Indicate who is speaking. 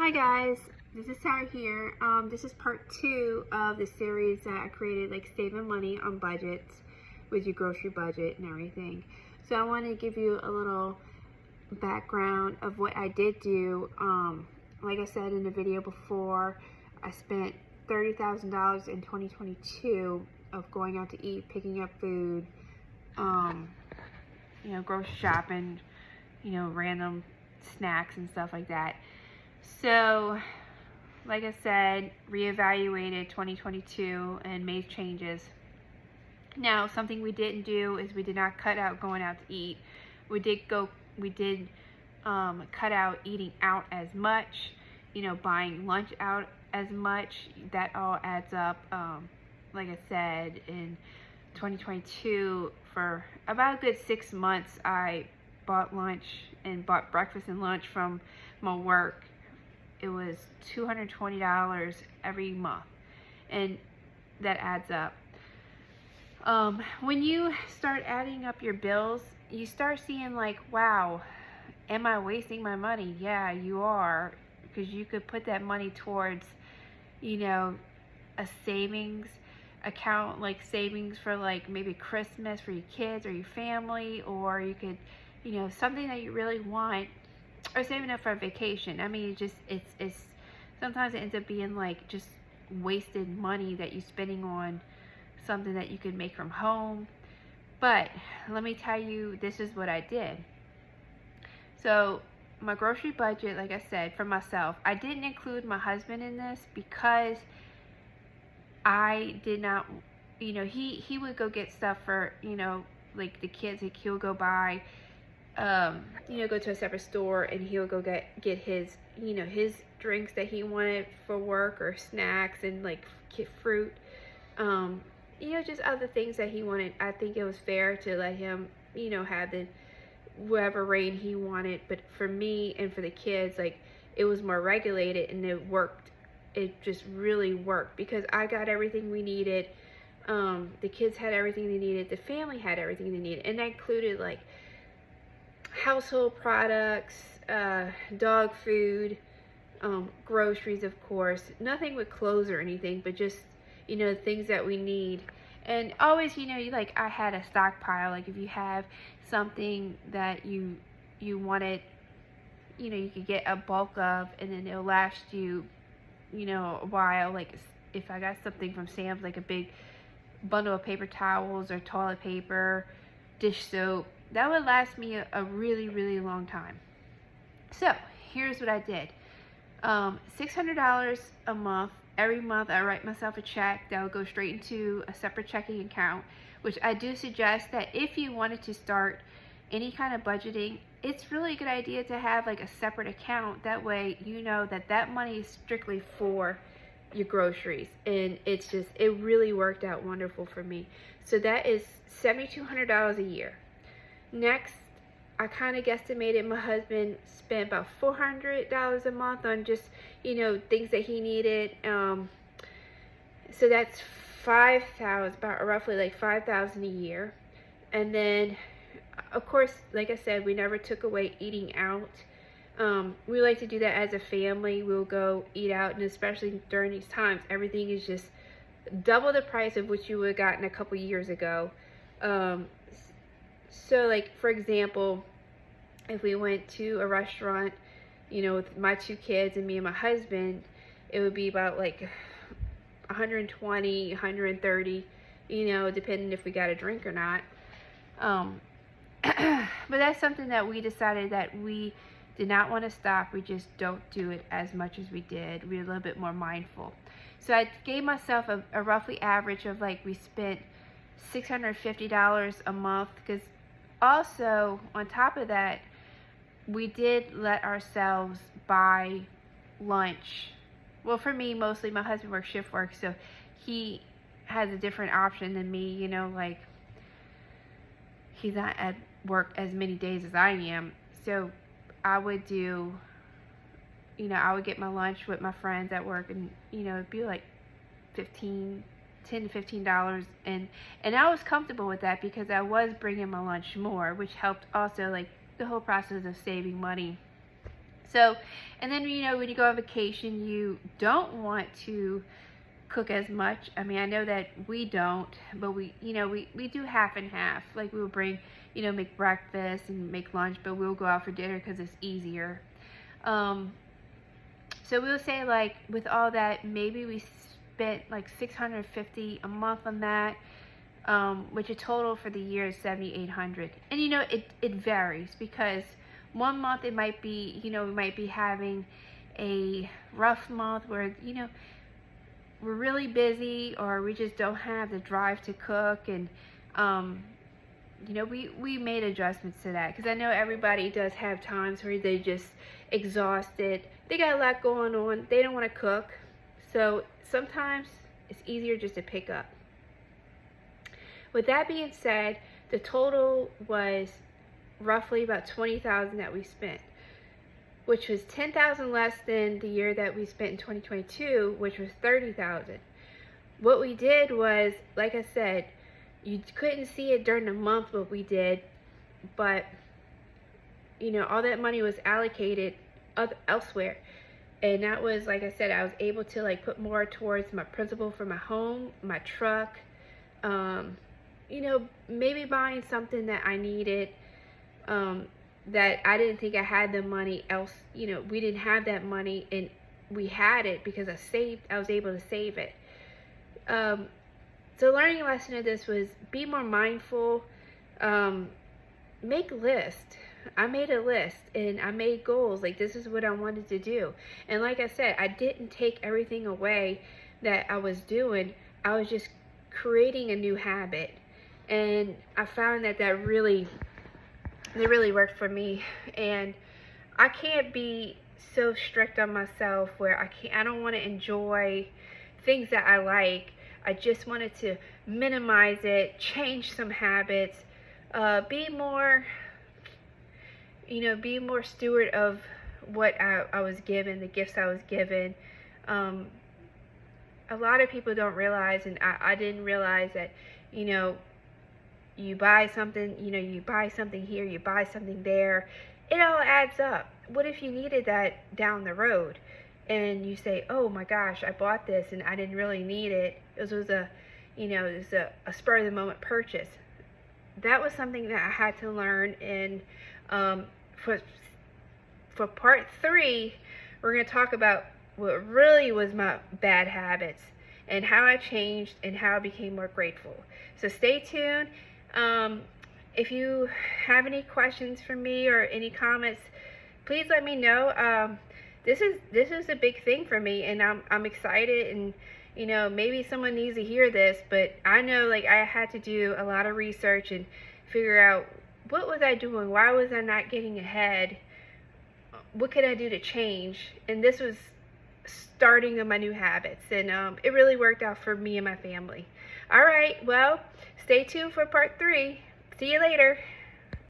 Speaker 1: Hi guys, this is Sarah here. This is part 2 of the series that I created, like saving money on budgets with your grocery budget and everything. So I want to give you a little background of what I did do. Like I said in the video before, I spent $30,000 in 2022 of going out to eat, picking up food, grocery shopping, random snacks and stuff like that. So, like I said, reevaluated 2022 and made changes. Now, something we didn't do is we did not cut out going out to eat. We did cut out eating out as much, buying lunch out as much. That all adds up. Like I said, in 2022, for about a good 6 months, I bought lunch and bought breakfast and lunch from my work. It was $220 every month, and that adds up. When you start adding up your bills, you start seeing like, wow, am I wasting my money? Yeah, you are, because you could put that money towards, a savings account, like savings for like maybe Christmas for your kids or your family, or you could, something that you really want, or saving up for a vacation. I mean, it's sometimes it ends up being like just wasted money that you're spending on something that you could make from home. But let me tell you, this is what I did. So my grocery budget, like I said, for myself, I didn't include my husband in this because I did not, he would go get stuff for, like the kids. Like he'll go buy, go to a separate store, and he'll go get his, his drinks that he wanted for work, or snacks, and like fruit, just other things that he wanted. I think it was fair to let him, have the whatever reign he wanted. But for me and for the kids, like, it was more regulated, and it worked. It just really worked because I got everything we needed. The kids had everything they needed. The family had everything they needed, and that included like household products, dog food, groceries, of course. Nothing with clothes or anything, but just, things that we need. And always, I had a stockpile. Like if you have something that you wanted, you could get a bulk of, and then it'll last you, a while. Like if I got something from Sam's, like a big bundle of paper towels or toilet paper, dish soap, that would last me a really, really long time. So here's what I did. $600 a month. Every month I write myself a check that will go straight into a separate checking account, which I do suggest that if you wanted to start any kind of budgeting, it's really a good idea to have like a separate account. That way that money is strictly for your groceries, and it really worked out wonderful for me. So that is $7,200 a year. Next, I kind of guesstimated my husband spent about $400 a month on just, things that he needed. So that's $5,000, about roughly like $5,000 a year. And then, of course, like I said, we never took away eating out. We like to do that as a family. We'll go eat out, and especially during these times, everything is just double the price of what you would have gotten a couple years ago. So like, for example, if we went to a restaurant, with my 2 kids and me and my husband, it would be about like $120, $130, depending if we got a drink or not. But that's something that we decided that we did not want to stop. We just don't do it as much as we did. We're a little bit more mindful. So I gave myself a roughly average of like, we spent $650 a month, because also on top of that, we did let ourselves buy lunch. Well, for me, mostly. My husband works shift work, so he has a different option than me, like he's not at work as many days as I am. So I would do, I would get my lunch with my friends at work, and it'd be like $10 to $15, and I was comfortable with that because I was bringing my lunch more, which helped also, like, the whole process of saving money. So, and then, when you go on vacation, you don't want to cook as much. I mean, I know that we don't, but we do half and half. Like, we'll bring, make breakfast and make lunch, but we'll go out for dinner because it's easier. So we'll say, like, with all that, maybe we spent like $650 a month on that, which a total for the year is $7,800. And it varies, because one month it might be, we might be having a rough month where we're really busy, or we just don't have the drive to cook, and we made adjustments to that, because I know everybody does have times where they're just exhausted, they got a lot going on, they don't want to cook, so sometimes it's easier just to pick up. With that being said, the total was roughly about $20,000 that we spent, which was $10,000 less than the year that we spent in 2022, which was $30,000. What we did was, like I said, you couldn't see it during the month what we did, but all that money was allocated elsewhere. And that was, like I said, I was able to like put more towards my principal for my home, my truck, maybe buying something that I needed, that I didn't think I had the money else. We didn't have that money, and we had it because I was able to save it. So learning lesson of this was be more mindful, make a list. I made a list and I made goals. Like, this is what I wanted to do. And like I said, I didn't take everything away that I was doing. I was just creating a new habit. And I found that really worked for me. And I can't be so strict on myself where I don't want to enjoy things that I like. I just wanted to minimize it, change some habits, be more steward of what I was given, the gifts I was given. A lot of people don't realize, and I didn't realize that, you buy something, you buy something here, you buy something there, it all adds up. What if you needed that down the road? And you say, oh my gosh, I bought this and I didn't really need it. It was a spur of the moment purchase. That was something that I had to learn. And for part 3, we're going to talk about what really was my bad habits and how I changed and how I became more grateful. So stay tuned. If you have any questions for me or any comments, please let me know. This is a big thing for me, and I'm excited, and maybe someone needs to hear this, but I know, like, I had to do a lot of research and figure out what was I doing, why was I not getting ahead, what could I do to change. And this was starting of my new habits, and it really worked out for me and my family. All right, well, stay tuned for part 3. See you later.